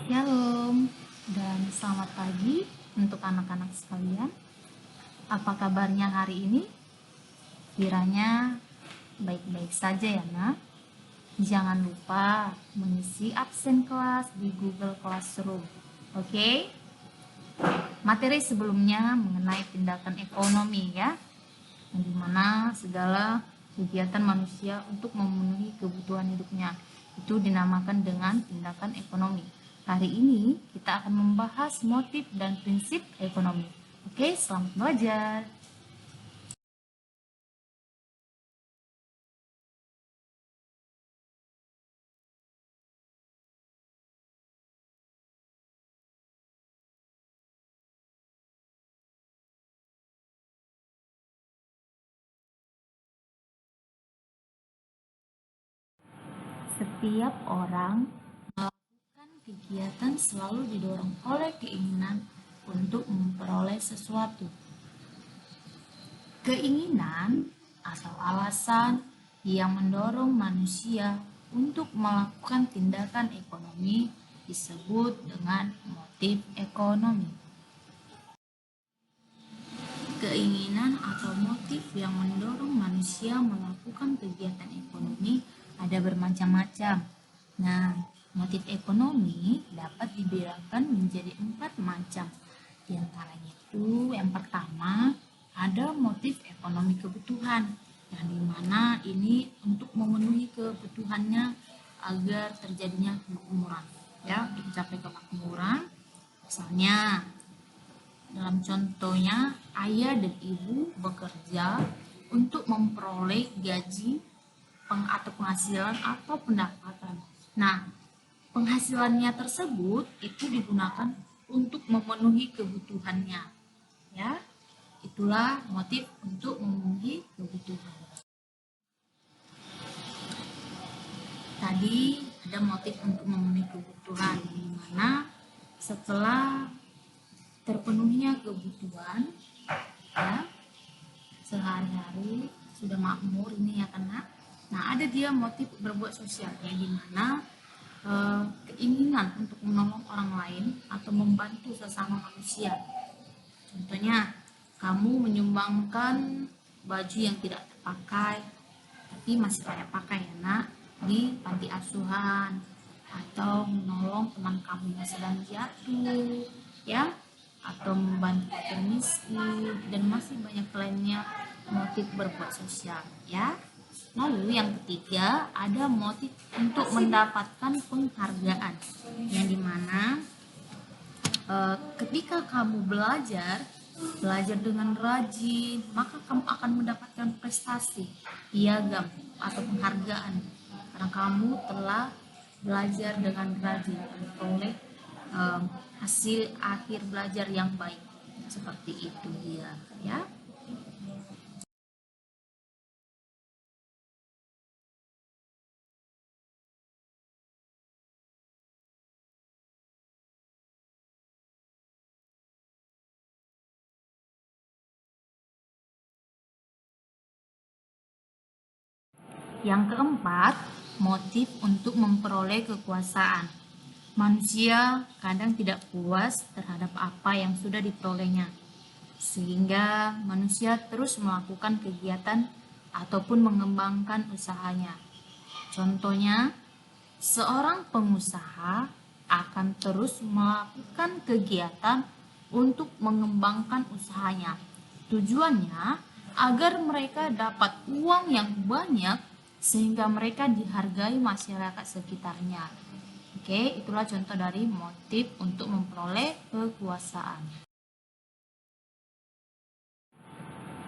Shalom dan selamat pagi untuk anak-anak sekalian. Apa kabarnya hari ini? Kiranya baik-baik saja ya nak. Jangan lupa mengisi absen kelas di Google Classroom. Oke? Materi sebelumnya mengenai tindakan ekonomi ya, yang dimana segala kegiatan manusia untuk memenuhi kebutuhan hidupnya itu dinamakan dengan tindakan ekonomi. Hari ini kita akan membahas motif dan prinsip ekonomi. Oke, selamat belajar. Setiap orang melakukan kegiatan selalu didorong oleh keinginan untuk memperoleh sesuatu. Keinginan atau alasan yang mendorong manusia untuk melakukan tindakan ekonomi disebut dengan motif ekonomi. Keinginan atau motif yang mendorong manusia melakukan kegiatan ekonomi ada bermacam-macam. Nah, motif ekonomi dapat dibedakan menjadi 4 macam. Di antaranya itu yang pertama ada motif ekonomi kebutuhan, yang dimana ini untuk memenuhi kebutuhannya agar terjadinya kemakmuran, ya, mencapai kemakmuran. Misalnya dalam contohnya, ayah dan ibu bekerja untuk memperoleh gaji atau penghasilan atau pendapatan. Nah, penghasilannya tersebut itu digunakan untuk memenuhi kebutuhannya. Ya, itulah motif untuk memenuhi kebutuhan. Tadi ada motif untuk memenuhi kebutuhan, di mana setelah terpenuhnya kebutuhan ya sehari-hari sudah makmur ini ya kan. Nah, ada dia motif berbuat sosial, yang dimana keinginan untuk menolong orang lain atau membantu sesama manusia. Contohnya, kamu menyumbangkan baju yang tidak terpakai tapi masih layak pakai ya nak, di panti asuhan, atau menolong teman kamu yang sedang jatuh ya, atau membantu fakir miskin, dan masih banyak lainnya motif berbuat sosial ya. Lalu yang ketiga ada motif untuk mendapatkan penghargaan, yang dimana ketika kamu belajar dengan rajin, maka kamu akan mendapatkan prestasi, piagam atau penghargaan karena kamu telah belajar dengan rajin dan memperoleh hasil akhir belajar yang baik. Seperti itu dia ya. Yang keempat, motif untuk memperoleh kekuasaan. Manusia kadang tidak puas terhadap apa yang sudah diperolehnya, sehingga manusia terus melakukan kegiatan ataupun mengembangkan usahanya. Contohnya, seorang pengusaha akan terus melakukan kegiatan untuk mengembangkan usahanya. Tujuannya agar mereka dapat uang yang banyak sehingga mereka dihargai masyarakat sekitarnya. Oke, itulah contoh dari motif untuk memperoleh kekuasaan.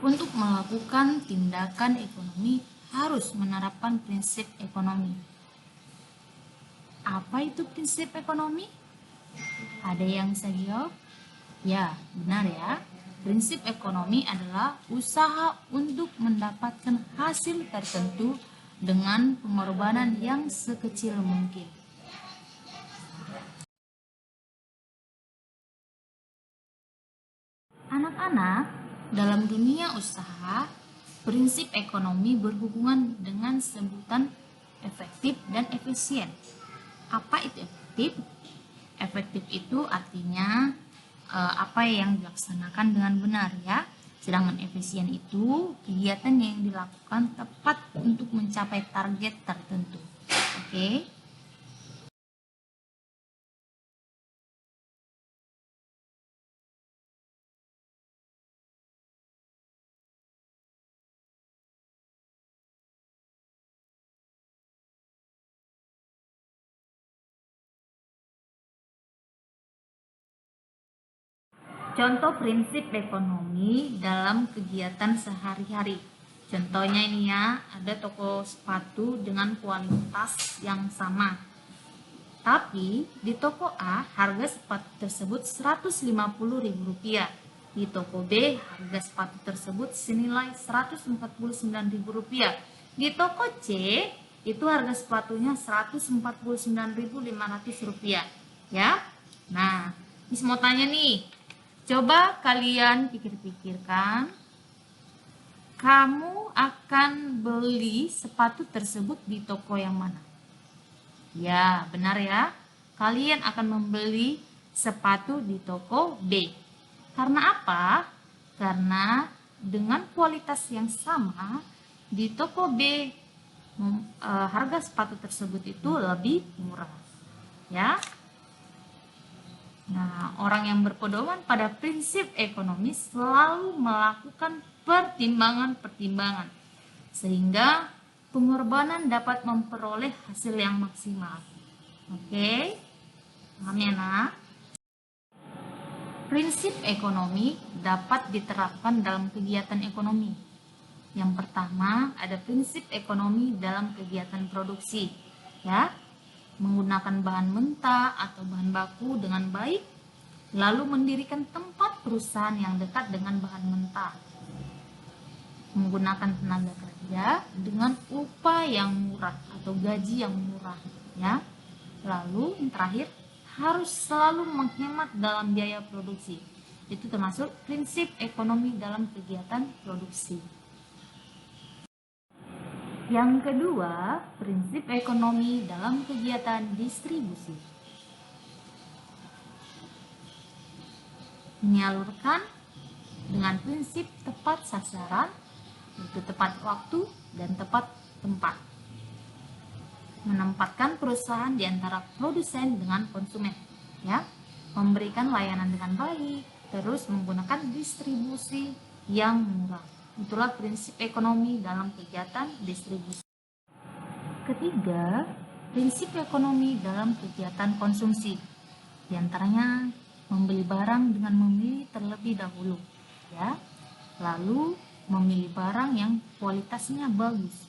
Untuk melakukan tindakan ekonomi harus menerapkan prinsip ekonomi. Apa itu prinsip ekonomi? Ada yang bisa jawab? Ya, benar ya. Prinsip ekonomi adalah usaha untuk mendapatkan hasil tertentu dengan pengorbanan yang sekecil mungkin. Anak-anak, dalam dunia usaha, prinsip ekonomi berhubungan dengan sebutan efektif dan efisien. Apa itu efektif? Efektif itu artinya apa yang dilaksanakan dengan benar ya. Sedangkan efisien itu kegiatan yang dilakukan tepat untuk mencapai target tertentu. Oke. Contoh prinsip ekonomi dalam kegiatan sehari-hari. Contohnya ini ya, ada toko sepatu dengan kualitas yang sama. Tapi di toko A harga sepatu tersebut Rp150.000. Di toko B harga sepatu tersebut senilai Rp149.000. Di toko C itu harga sepatunya Rp149.500 ya. Nah, Miss mau tanya nih. Coba kalian pikir-pikirkan, kamu akan beli sepatu tersebut di toko yang mana? Ya, benar ya. Kalian akan membeli sepatu di toko B. Karena apa? Karena dengan kualitas yang sama, di toko B harga sepatu tersebut itu lebih murah. Ya. Nah, orang yang berpedoman pada prinsip ekonomi selalu melakukan pertimbangan-pertimbangan sehingga pengorbanan dapat memperoleh hasil yang maksimal. Oke, paham ya nak? Prinsip ekonomi dapat diterapkan dalam kegiatan ekonomi. Yang pertama, ada prinsip ekonomi dalam kegiatan produksi, ya. Menggunakan bahan mentah atau bahan baku dengan baik, lalu mendirikan tempat perusahaan yang dekat dengan bahan mentah. Menggunakan tenaga kerja dengan upah yang murah atau gaji yang murah, ya. Lalu yang terakhir, harus selalu menghemat dalam biaya produksi. Itu termasuk prinsip ekonomi dalam kegiatan produksi. Yang kedua, prinsip ekonomi dalam kegiatan distribusi. Menyalurkan dengan prinsip tepat sasaran, yaitu tepat waktu dan tepat tempat. Menempatkan perusahaan di antara produsen dengan konsumen, ya. Memberikan layanan dengan baik, terus menggunakan distribusi yang murah. Itulah prinsip ekonomi dalam kegiatan distribusi. Ketiga, prinsip ekonomi dalam kegiatan konsumsi. Di antaranya membeli barang dengan memilih terlebih dahulu, ya. Lalu memilih barang yang kualitasnya bagus.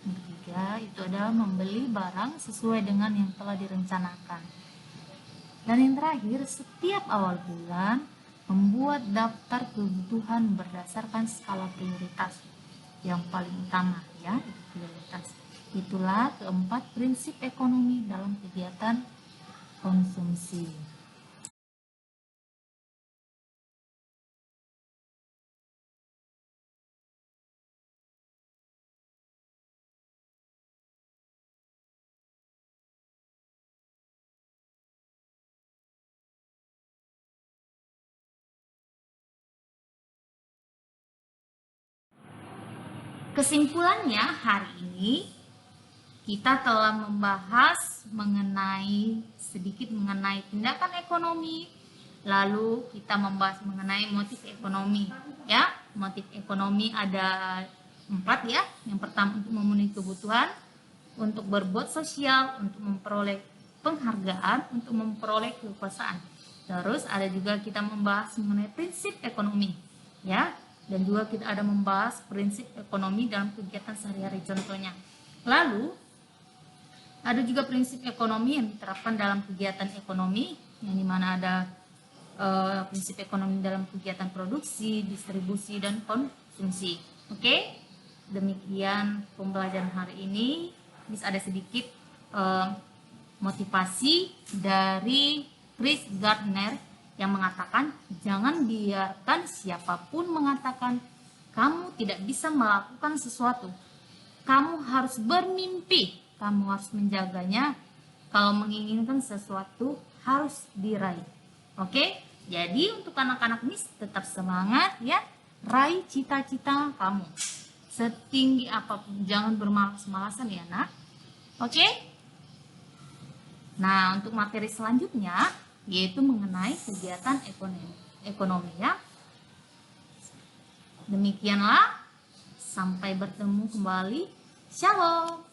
Yang ketiga, itu adalah membeli barang sesuai dengan yang telah direncanakan. Dan yang terakhir, setiap awal bulan membuat daftar kebutuhan berdasarkan skala prioritas yang paling utama, ya, itu prioritas. Itulah keempat prinsip ekonomi dalam kegiatan konsumsi. Kesimpulannya, hari ini kita telah membahas sedikit mengenai tindakan ekonomi, lalu kita membahas mengenai motif ekonomi, ya. Motif ekonomi ada 4, ya. Yang pertama untuk memenuhi kebutuhan, untuk berbuat sosial, untuk memperoleh penghargaan, untuk memperoleh kekuasaan. Terus ada juga kita membahas mengenai prinsip ekonomi, ya. Dan juga kita ada membahas prinsip ekonomi dalam kegiatan sehari-hari contohnya. Lalu ada juga prinsip ekonomi yang diterapkan dalam kegiatan ekonomi, yang dimana ada prinsip ekonomi dalam kegiatan produksi, distribusi, dan konsumsi. Oke, demikian pembelajaran hari ini. Miss ada sedikit motivasi dari Chris Gardner yang mengatakan, jangan biarkan siapapun mengatakan kamu tidak bisa melakukan sesuatu. Kamu harus bermimpi, kamu harus menjaganya, Kalau menginginkan sesuatu harus diraih. Oke? Jadi untuk anak-anak Miss tetap semangat ya. Raih cita-cita kamu. Setinggi apapun, jangan bermalas-malasan ya, Nak. Oke? Nah, untuk materi selanjutnya yaitu mengenai kegiatan ekonomi ya. Demikianlah, sampai bertemu kembali. Shalom.